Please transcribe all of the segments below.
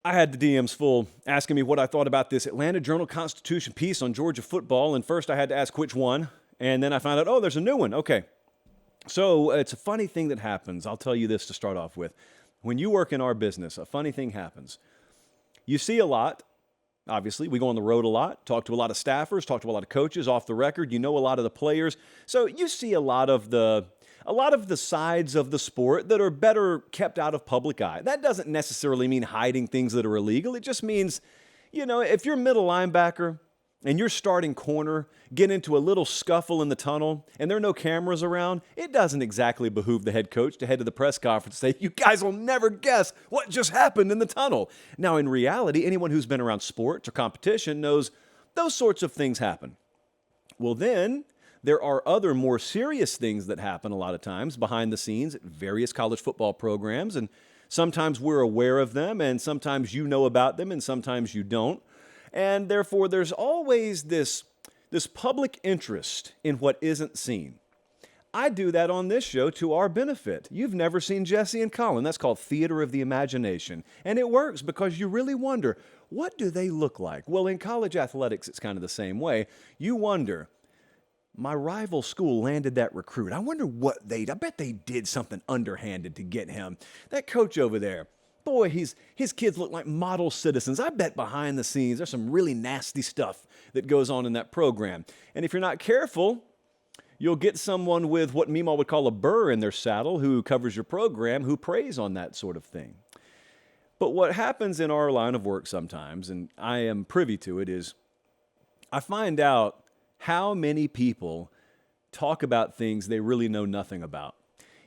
I had the DMs full asking me what I thought about this Atlanta Journal-Constitution piece on Georgia football. And first I had to ask which one. And then I found out, oh, there's a new one. Okay. So it's a funny thing that happens. I'll tell you this to start off with. When you work in our business, a funny thing happens. You see a lot. Obviously, we go on the road a lot, talk to a lot of staffers, talk to a lot of coaches off the record. You know a lot of the players. So you see a lot of the sides of the sport that are better kept out of public eye. That doesn't necessarily mean hiding things that are illegal. It just means, if you're middle linebacker and your starting corner get into a little scuffle in the tunnel and there are no cameras around, it doesn't exactly behoove the head coach to head to the press conference and say, you guys will never guess what just happened in the tunnel. Now, in reality, anyone who's been around sports or competition knows those sorts of things happen. Well, then there are other more serious things that happen a lot of times behind the scenes at various college football programs, and sometimes we're aware of them, and sometimes you know about them, and sometimes you don't. And therefore, there's always this public interest in what isn't seen. I do that on this show to our benefit. You've never seen Jesse and Colin. That's called theater of the imagination. And it works because you really wonder, what do they look like? Well, in college athletics, it's kind of the same way. You wonder, my rival school landed that recruit. I wonder I bet they did something underhanded to get him. That coach over there, boy, his kids look like model citizens. I bet behind the scenes there's some really nasty stuff that goes on in that program. And if you're not careful, you'll get someone with what Meemaw would call a burr in their saddle who covers your program, who preys on that sort of thing. But what happens in our line of work sometimes, and I am privy to it, is I find out how many people talk about things they really know nothing about.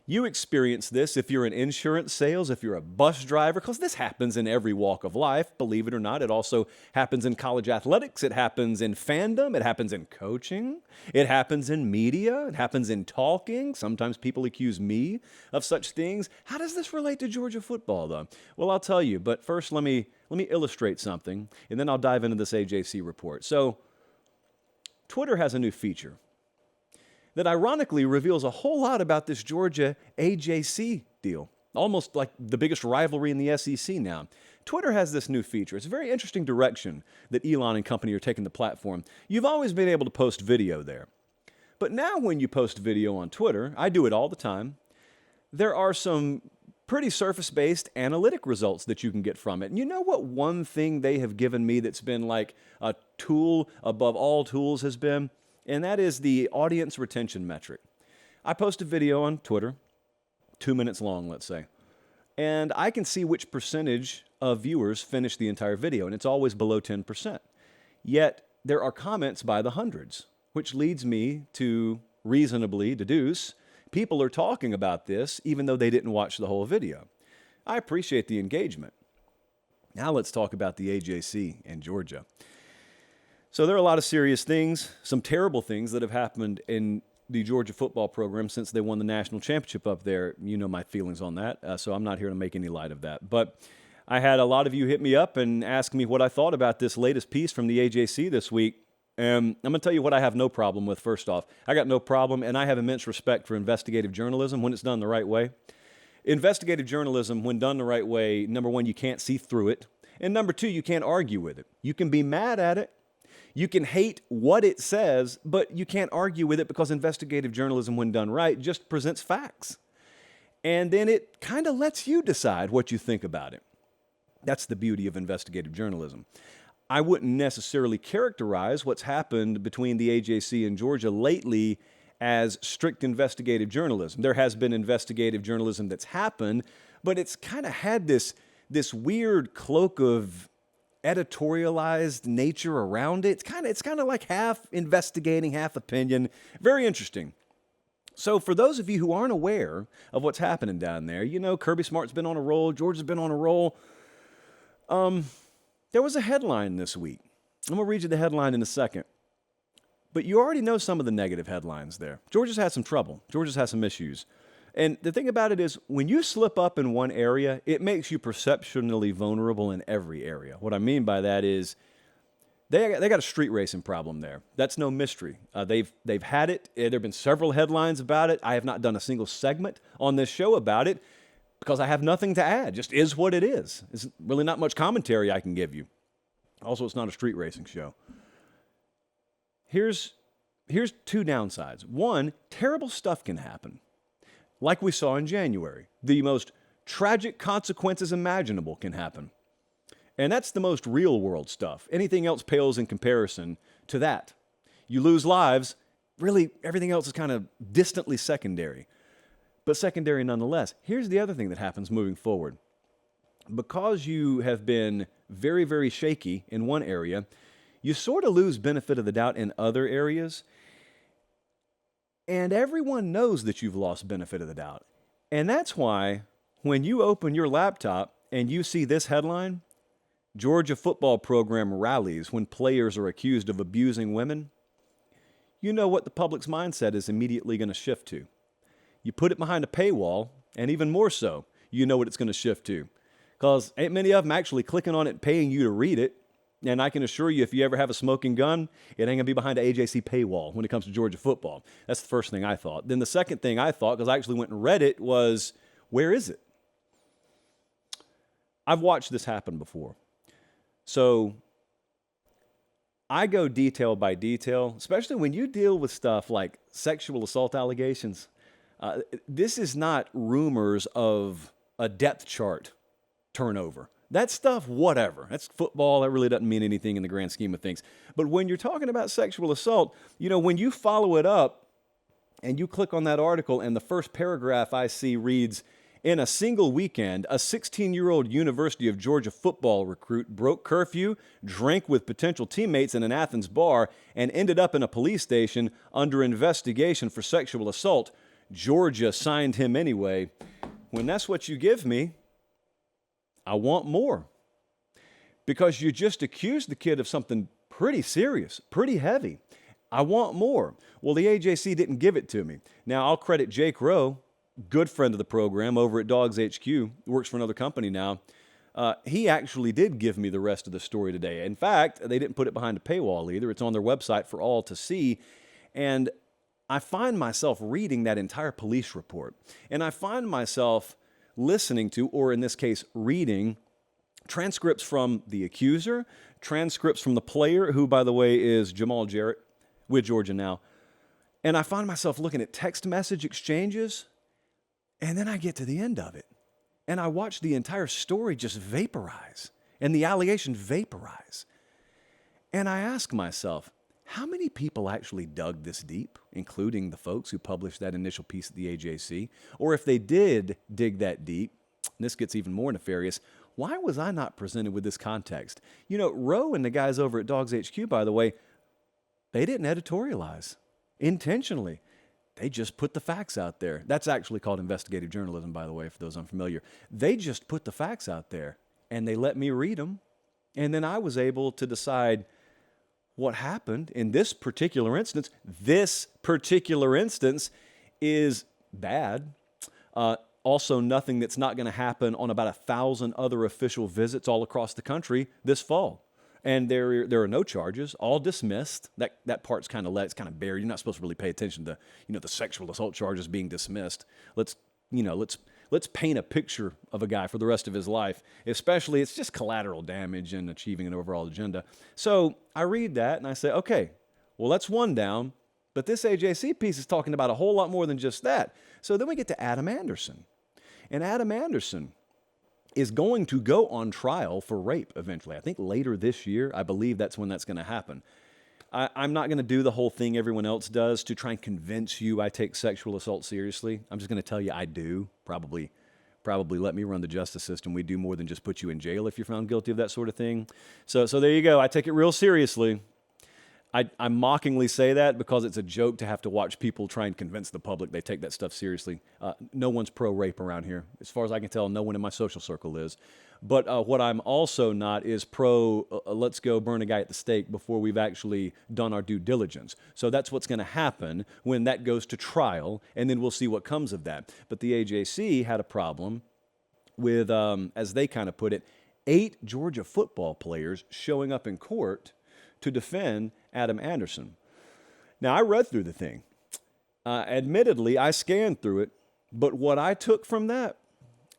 You experience this if you're in insurance sales, if you're a bus driver, because this happens in every walk of life, believe it or not. It also happens in college athletics. It happens in fandom. It happens in coaching. It happens in media. It happens in talking. Sometimes people accuse me of such things. How does this relate to Georgia football, though? Well, I'll tell you, but first let me illustrate something, and then I'll dive into this AJC report. So Twitter has a new feature that ironically reveals a whole lot about this Georgia AJC deal, almost like the biggest rivalry in the SEC now. Twitter has this new feature. It's a very interesting direction that Elon and company are taking the platform. You've always been able to post video there. But now when you post video on Twitter, I do it all the time, there are some pretty surface-based analytic results that you can get from it. And you know what one thing they have given me that's been like a tool above all tools has been? And that is the audience retention metric. I post a video on Twitter, 2 minutes long, let's say, and I can see which percentage of viewers finish the entire video, and it's always below 10%. Yet there are comments by the hundreds, which leads me to reasonably deduce people are talking about this even though they didn't watch the whole video. I appreciate the engagement. Now let's talk about the AJC and Georgia. So there are a lot of serious things, some terrible things that have happened in the Georgia football program since they won the national championship up there. You know my feelings on that, so I'm not here to make any light of that. But I had a lot of you hit me up and ask me what I thought about this latest piece from the AJC this week. I'm going to tell you what I have no problem with first off. I got no problem, and I have immense respect for investigative journalism when it's done the right way. Investigative journalism, when done the right way, number one, you can't see through it. And number two, you can't argue with it. You can be mad at it. You can hate what it says, but you can't argue with it because investigative journalism, when done right, just presents facts. And then it kind of lets you decide what you think about it. That's the beauty of investigative journalism. I wouldn't necessarily characterize what's happened between the AJC and Georgia lately as strict investigative journalism. There has been investigative journalism that's happened, but it's kind of had this weird cloak of editorialized nature around it. It's kind of like half investigating, half opinion. Very interesting. So for those of you who aren't aware of what's happening down there, you know Kirby Smart's been on a roll, Georgia's been on a roll. There was a headline this week. I'm going to read you the headline in a second. But you already know some of the negative headlines there. Georgia's had some trouble. Georgia's had some issues. And the thing about it is, when you slip up in one area, it makes you perceptionally vulnerable in every area. What I mean by that is they got a street racing problem there. That's no mystery. They've had it. There have been several headlines about it. I have not done a single segment on this show about it. because I have nothing to add. Just is what it is. There's really not much commentary I can give you. Also, it's not a street racing show. Here's two downsides. One, terrible stuff can happen, like we saw in January. The most tragic consequences imaginable can happen. And that's the most real world stuff. Anything else pales in comparison to that. You lose lives, really everything else is kind of distantly secondary, but secondary nonetheless. Here's the other thing that happens moving forward. Because you have been very, very shaky in one area, you sort of lose benefit of the doubt in other areas. And everyone knows that you've lost benefit of the doubt. And that's why when you open your laptop and you see this headline, Georgia football program rallies when players are accused of abusing women, you know what the public's mindset is immediately going to shift to. You put it behind a paywall, and even more so, you know what it's going to shift to. Because ain't many of them actually clicking on it and paying you to read it. And I can assure you, if you ever have a smoking gun, it ain't going to be behind an AJC paywall when it comes to Georgia football. That's the first thing I thought. Then the second thing I thought, because I actually went and read it, was, where is it? I've watched this happen before. So I go detail by detail, especially when you deal with stuff like sexual assault allegations. This is not rumors of a depth chart turnover. That stuff, whatever. That's football. That really doesn't mean anything in the grand scheme of things. But when you're talking about sexual assault, when you follow it up and you click on that article and the first paragraph I see reads, in a single weekend, a 16-year-old University of Georgia football recruit broke curfew, drank with potential teammates in an Athens bar, and ended up in a police station under investigation for sexual assault. Georgia signed him anyway. When that's what you give me, I want more. Because you just accused the kid of something pretty serious, pretty heavy. I want more. Well, the AJC didn't give it to me. Now, I'll credit Jake Rowe, good friend of the program over at Dogs HQ, works for another company now. He actually did give me the rest of the story today. In fact, they didn't put it behind a paywall either. It's on their website for all to see. And I find myself reading that entire police report. And I find myself listening to, or in this case, reading transcripts from the accuser, transcripts from the player, who, by the way, is Jamal Jarrett with Georgia now. And I find myself looking at text message exchanges. And then I get to the end of it, and I watch the entire story just vaporize, and the allegation vaporize. And I ask myself, how many people actually dug this deep, including the folks who published that initial piece at the AJC? Or if they did dig that deep, and this gets even more nefarious, why was I not presented with this context? Rowe and the guys over at Dogs HQ, by the way, they didn't editorialize intentionally. They just put the facts out there. That's actually called investigative journalism, by the way, for those unfamiliar. They just put the facts out there, and they let me read them. And then I was able to decide what happened in this particular instance. This particular instance is bad. Also, nothing that's not going to happen on about 1,000 other official visits all across the country this fall. And there are no charges, all dismissed. That part's kind of it's kind of buried. You're not supposed to really pay attention to the sexual assault charges being dismissed. Let's paint a picture of a guy for the rest of his life. Especially, it's just collateral damage and achieving an overall agenda. So I read that and I say, okay, well, that's one down. But this AJC piece is talking about a whole lot more than just that. So then we get to Adam Anderson, and Adam Anderson is going to go on trial for rape eventually. I think later this year. I believe that's when that's going to happen. I'm not going to do the whole thing everyone else does to try and convince you I take sexual assault seriously. I'm just going to tell you I do. Probably let me run the justice system. We do more than just put you in jail if you're found guilty of that sort of thing. So there you go. I take it real seriously. I mockingly say that because it's a joke to have to watch people try and convince the public they take that stuff seriously. No one's pro-rape around here. As far as I can tell, no one in my social circle is. But what I'm also not is let's go burn a guy at the stake before we've actually done our due diligence. So that's what's going to happen when that goes to trial, and then we'll see what comes of that. But the AJC had a problem with, as they kind of put it, 8 Georgia football players showing up in court to defend Adam Anderson. Now, I read through the thing. Admittedly, I scanned through it, but what I took from that,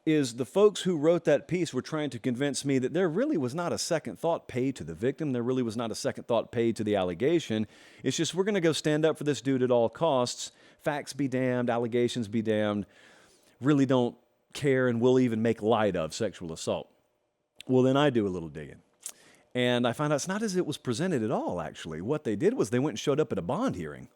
is the folks who wrote that piece were trying to convince me that there really was not a second thought paid to the victim. There really was not a second thought paid to the allegation. It's just, we're going to go stand up for this dude at all costs. Facts be damned, allegations be damned. Really don't care, and will even make light of sexual assault. Well, then I do a little digging. And I found out it's not as it was presented at all, actually. What they did was they went and showed up at a bond hearing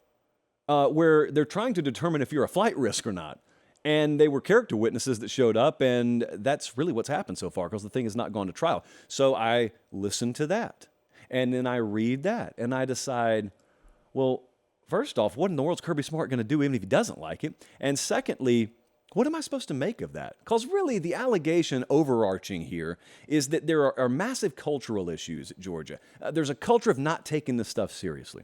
where they're trying to determine if you're a flight risk or not. And they were character witnesses that showed up, and that's really what's happened so far because the thing has not gone to trial. So I listen to that, and then I read that, and I decide, well, first off, what in the world's Kirby Smart going to do even if he doesn't like it? And secondly, what am I supposed to make of that? Because really, the allegation overarching here is that there are massive cultural issues at Georgia. There's a culture of not taking this stuff seriously.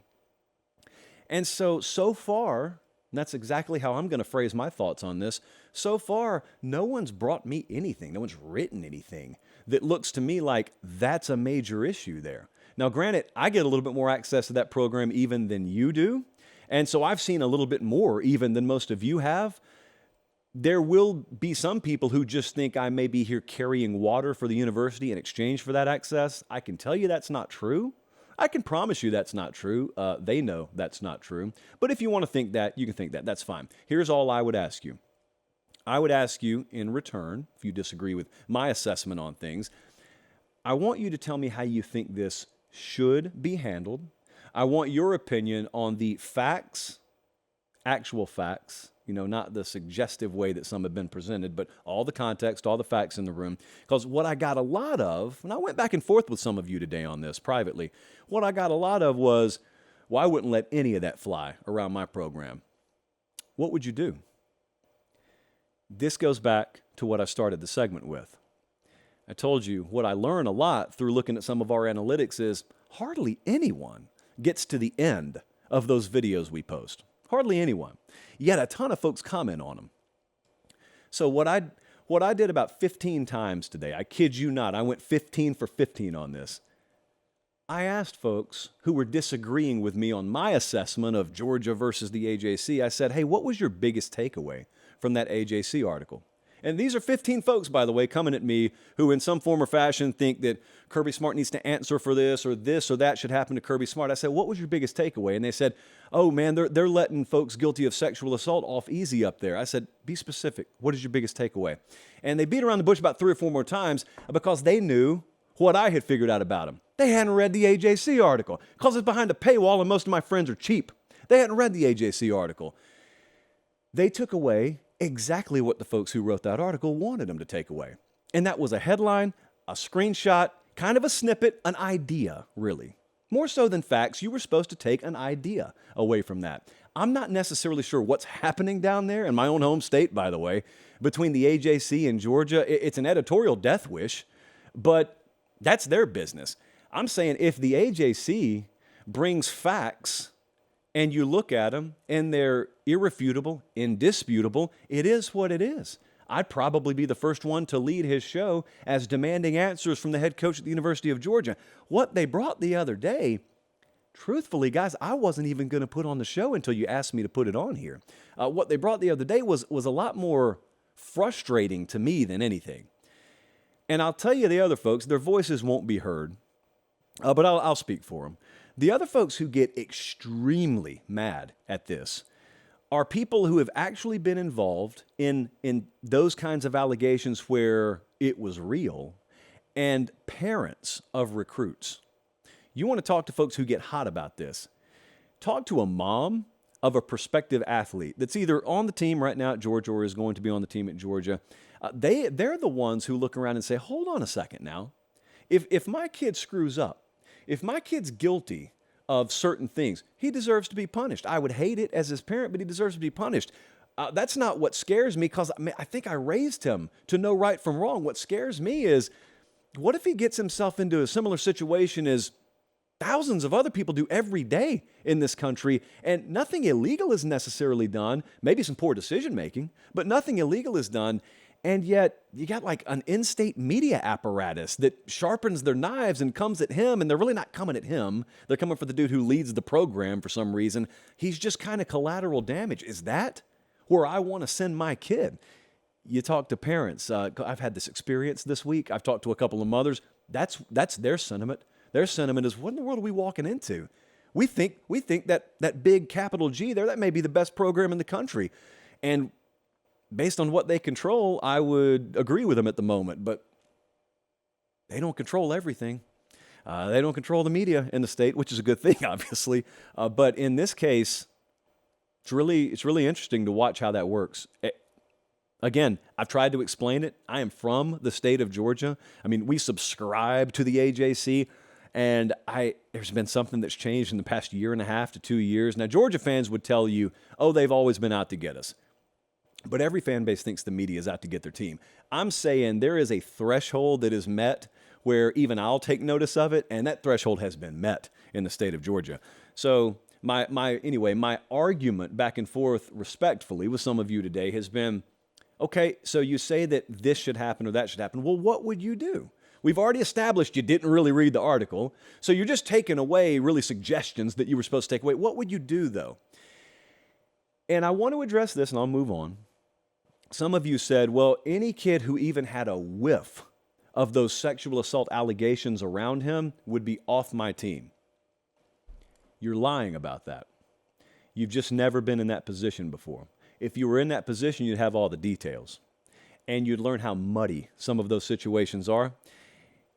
And so far, and that's exactly how I'm going to phrase my thoughts on this. So far, no one's brought me anything. No one's written anything that looks to me like that's a major issue there. Now, granted, I get a little bit more access to that program even than you do. And so I've seen a little bit more even than most of you have. There will be some people who just think I may be here carrying water for the university in exchange for that access. I can tell you that's not true. I can promise you that's not true. They know that's not true. But if you want to think that, you can think that. That's fine. Here's all I would ask you. I would ask you in return, if you disagree with my assessment on things, I want you to tell me how you think this should be handled. I want your opinion on the facts, actual facts, not the suggestive way that some have been presented, but all the context, all the facts in the room. Because what I got a lot of, and I went back and forth with some of you today on this privately, what I got a lot of was, well, I wouldn't let any of that fly around my program. What would you do? This goes back to what I started the segment with. I told you what I learn a lot through looking at some of our analytics is hardly anyone gets to the end of those videos we post. Hardly anyone. Yet a ton of folks comment on them. So what I did about 15 times today, I kid you not, I went 15 for 15 on this. I asked folks who were disagreeing with me on my assessment of Georgia versus the AJC, I said, hey, what was your biggest takeaway from that AJC article? And these are 15 folks, by the way, coming at me who in some form or fashion think that Kirby Smart needs to answer for this or that should happen to Kirby Smart. I said, what was your biggest takeaway? And they said, oh man, they're letting folks guilty of sexual assault off easy up there. I said, be specific. What is your biggest takeaway? And they beat around the bush about 3 or 4 more times because they knew what I had figured out about them. They hadn't read the AJC article because it's behind a paywall and most of my friends are cheap. They hadn't read the AJC article. They took away exactly what the folks who wrote that article wanted them to take away. And that was a headline, a screenshot, kind of a snippet, an idea, really. More so than facts, you were supposed to take an idea away from that. I'm not necessarily sure what's happening down there in my own home state, by the way, between the AJC and Georgia. It's an editorial death wish, but that's their business. I'm saying if the AJC brings facts and you look at them and they're irrefutable, indisputable, it is what it is. I'd probably be the first one to lead his show as demanding answers from the head coach at the University of Georgia. What they brought the other day, truthfully, guys, I wasn't even going to put on the show until you asked me to put it on here. What they brought the other day was a lot more frustrating to me than anything. And I'll tell you the other folks, their voices won't be heard, but I'll speak for them. The other folks who get extremely mad at this are people who have actually been involved in those kinds of allegations where it was real, and parents of recruits. You want to talk to folks who get hot about this. Talk to a mom of a prospective athlete that's either on the team right now at Georgia or is going to be on the team at Georgia. They're the ones who look around and say, hold on a second now. If my kid screws up, if my kid's guilty of certain things, he deserves to be punished. I would hate it as his parent, but he deserves to be punished. That's not what scares me because I think I raised him to know right from wrong. What scares me is, what if he gets himself into a similar situation as thousands of other people do every day in this country, and nothing illegal is necessarily done, maybe some poor decision making, but nothing illegal is done. And yet you got like an in-state media apparatus that sharpens their knives and comes at him, and they're really not coming at him. They're coming for the dude who leads the program for some reason. He's just kind of collateral damage. Is that where I want to send my kid? You talk to parents. I've had this experience this week. I've talked to a couple of mothers. That's their sentiment. Their sentiment is, what in the world are we walking into? We think that big capital G there, that may be the best program in the country. And based on what they control, I would agree with them at the moment, but they don't control everything. They don't control the media in the state, which is a good thing, obviously. But in this case, it's really interesting to watch how that works. Again, I've tried to explain it. I am from the state of Georgia. I mean, we subscribe to the AJC, and there's been something that's changed in the past year and a half to 2 years. Now, Georgia fans would tell you, oh, they've always been out to get us. But every fan base thinks the media is out to get their team. I'm saying there is a threshold that is met where even I'll take notice of it, and that threshold has been met in the state of Georgia. So my argument back and forth respectfully with some of you today has been, okay, so you say that this should happen or that should happen. Well, what would you do? We've already established you didn't really read the article, so you're just taking away really suggestions that you were supposed to take away. What would you do, though? And I want to address this, and I'll move on. Some of you said, well, any kid who even had a whiff of those sexual assault allegations around him would be off my team. You're lying about that. You've just never been in that position before. If you were in that position, you'd have all the details, and you'd learn how muddy some of those situations are.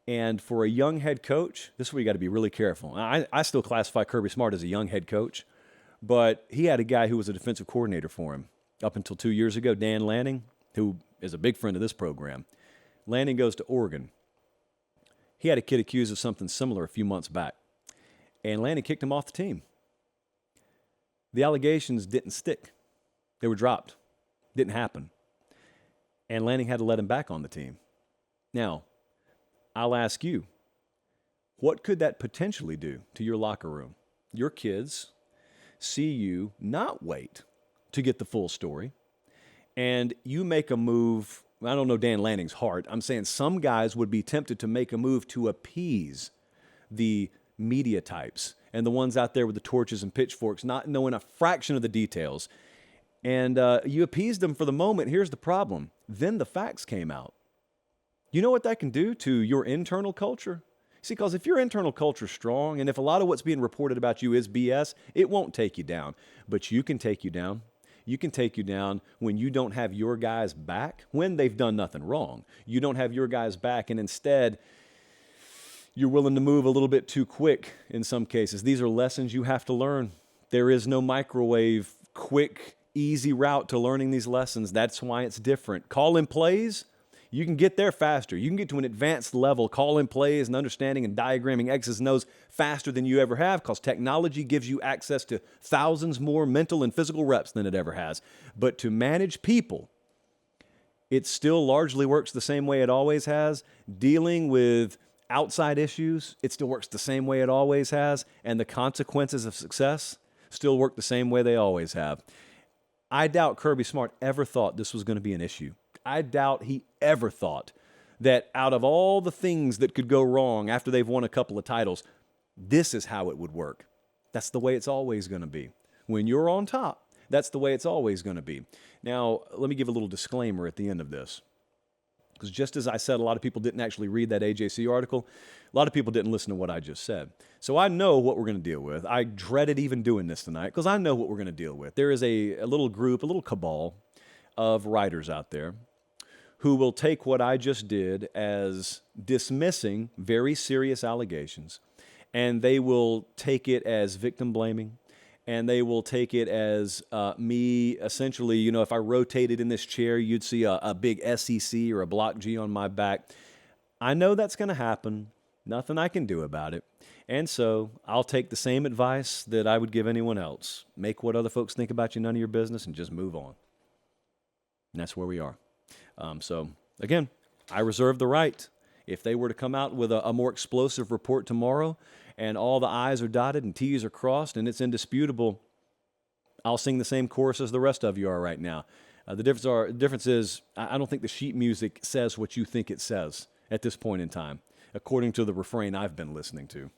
And for a young head coach, this is where you got to be really careful. I still classify Kirby Smart as a young head coach, but he had a guy who was a defensive coordinator for him up until 2 years ago, Dan Lanning, who is a big friend of this program. Lanning goes to Oregon. He had a kid accused of something similar a few months back, and Lanning kicked him off the team. The allegations didn't stick. They were dropped. Didn't happen. And Lanning had to let him back on the team. Now, I'll ask you, what could that potentially do to your locker room? Your kids see you not wait to get the full story, and you make a move. I don't know Dan Lanning's heart. I'm saying some guys would be tempted to make a move to appease the media types and the ones out there with the torches and pitchforks, not knowing a fraction of the details. And you appeased them for the moment. Here's the problem. Then the facts came out. You know what that can do to your internal culture? See, because if your internal culture is strong, and if a lot of what's being reported about you is BS, it won't take you down. But you can take you down. You can take you down when you don't have your guys back, when they've done nothing wrong. You don't have your guys back, and instead, you're willing to move a little bit too quick in some cases. These are lessons you have to learn. There is no microwave, quick, easy route to learning these lessons. That's why it's different. Call-in plays, you can get there faster. You can get to an advanced level, call-in plays and understanding and diagramming X's and O's faster than you ever have, because technology gives you access to thousands more mental and physical reps than it ever has. But to manage people, it still largely works the same way it always has. Dealing with outside issues, it still works the same way it always has. And the consequences of success still work the same way they always have. I doubt Kirby Smart ever thought this was going to be an issue. I doubt he ever thought that out of all the things that could go wrong after they've won a couple of titles, this is how it would work. That's the way it's always going to be. When you're on top, that's the way it's always going to be. Now, let me give a little disclaimer at the end of this. Because just as I said, a lot of people didn't actually read that AJC article. A lot of people didn't listen to what I just said. So I know what we're going to deal with. I dreaded even doing this tonight because I know what we're going to deal with. There is a little group, a little cabal of writers out there who will take what I just did as dismissing very serious allegations, and they will take it as victim blaming, and they will take it as me essentially, if I rotated in this chair, you'd see a big SEC or a block G on my back. I know that's going to happen. Nothing I can do about it. And so I'll take the same advice that I would give anyone else. Make what other folks think about you none of your business and just move on. And that's where we are. So again, I reserve the right. If they were to come out with a more explosive report tomorrow and all the I's are dotted and T's are crossed and it's indisputable, I'll sing the same chorus as the rest of you are right now. The difference is I don't think the sheet music says what you think it says at this point in time, according to the refrain I've been listening to.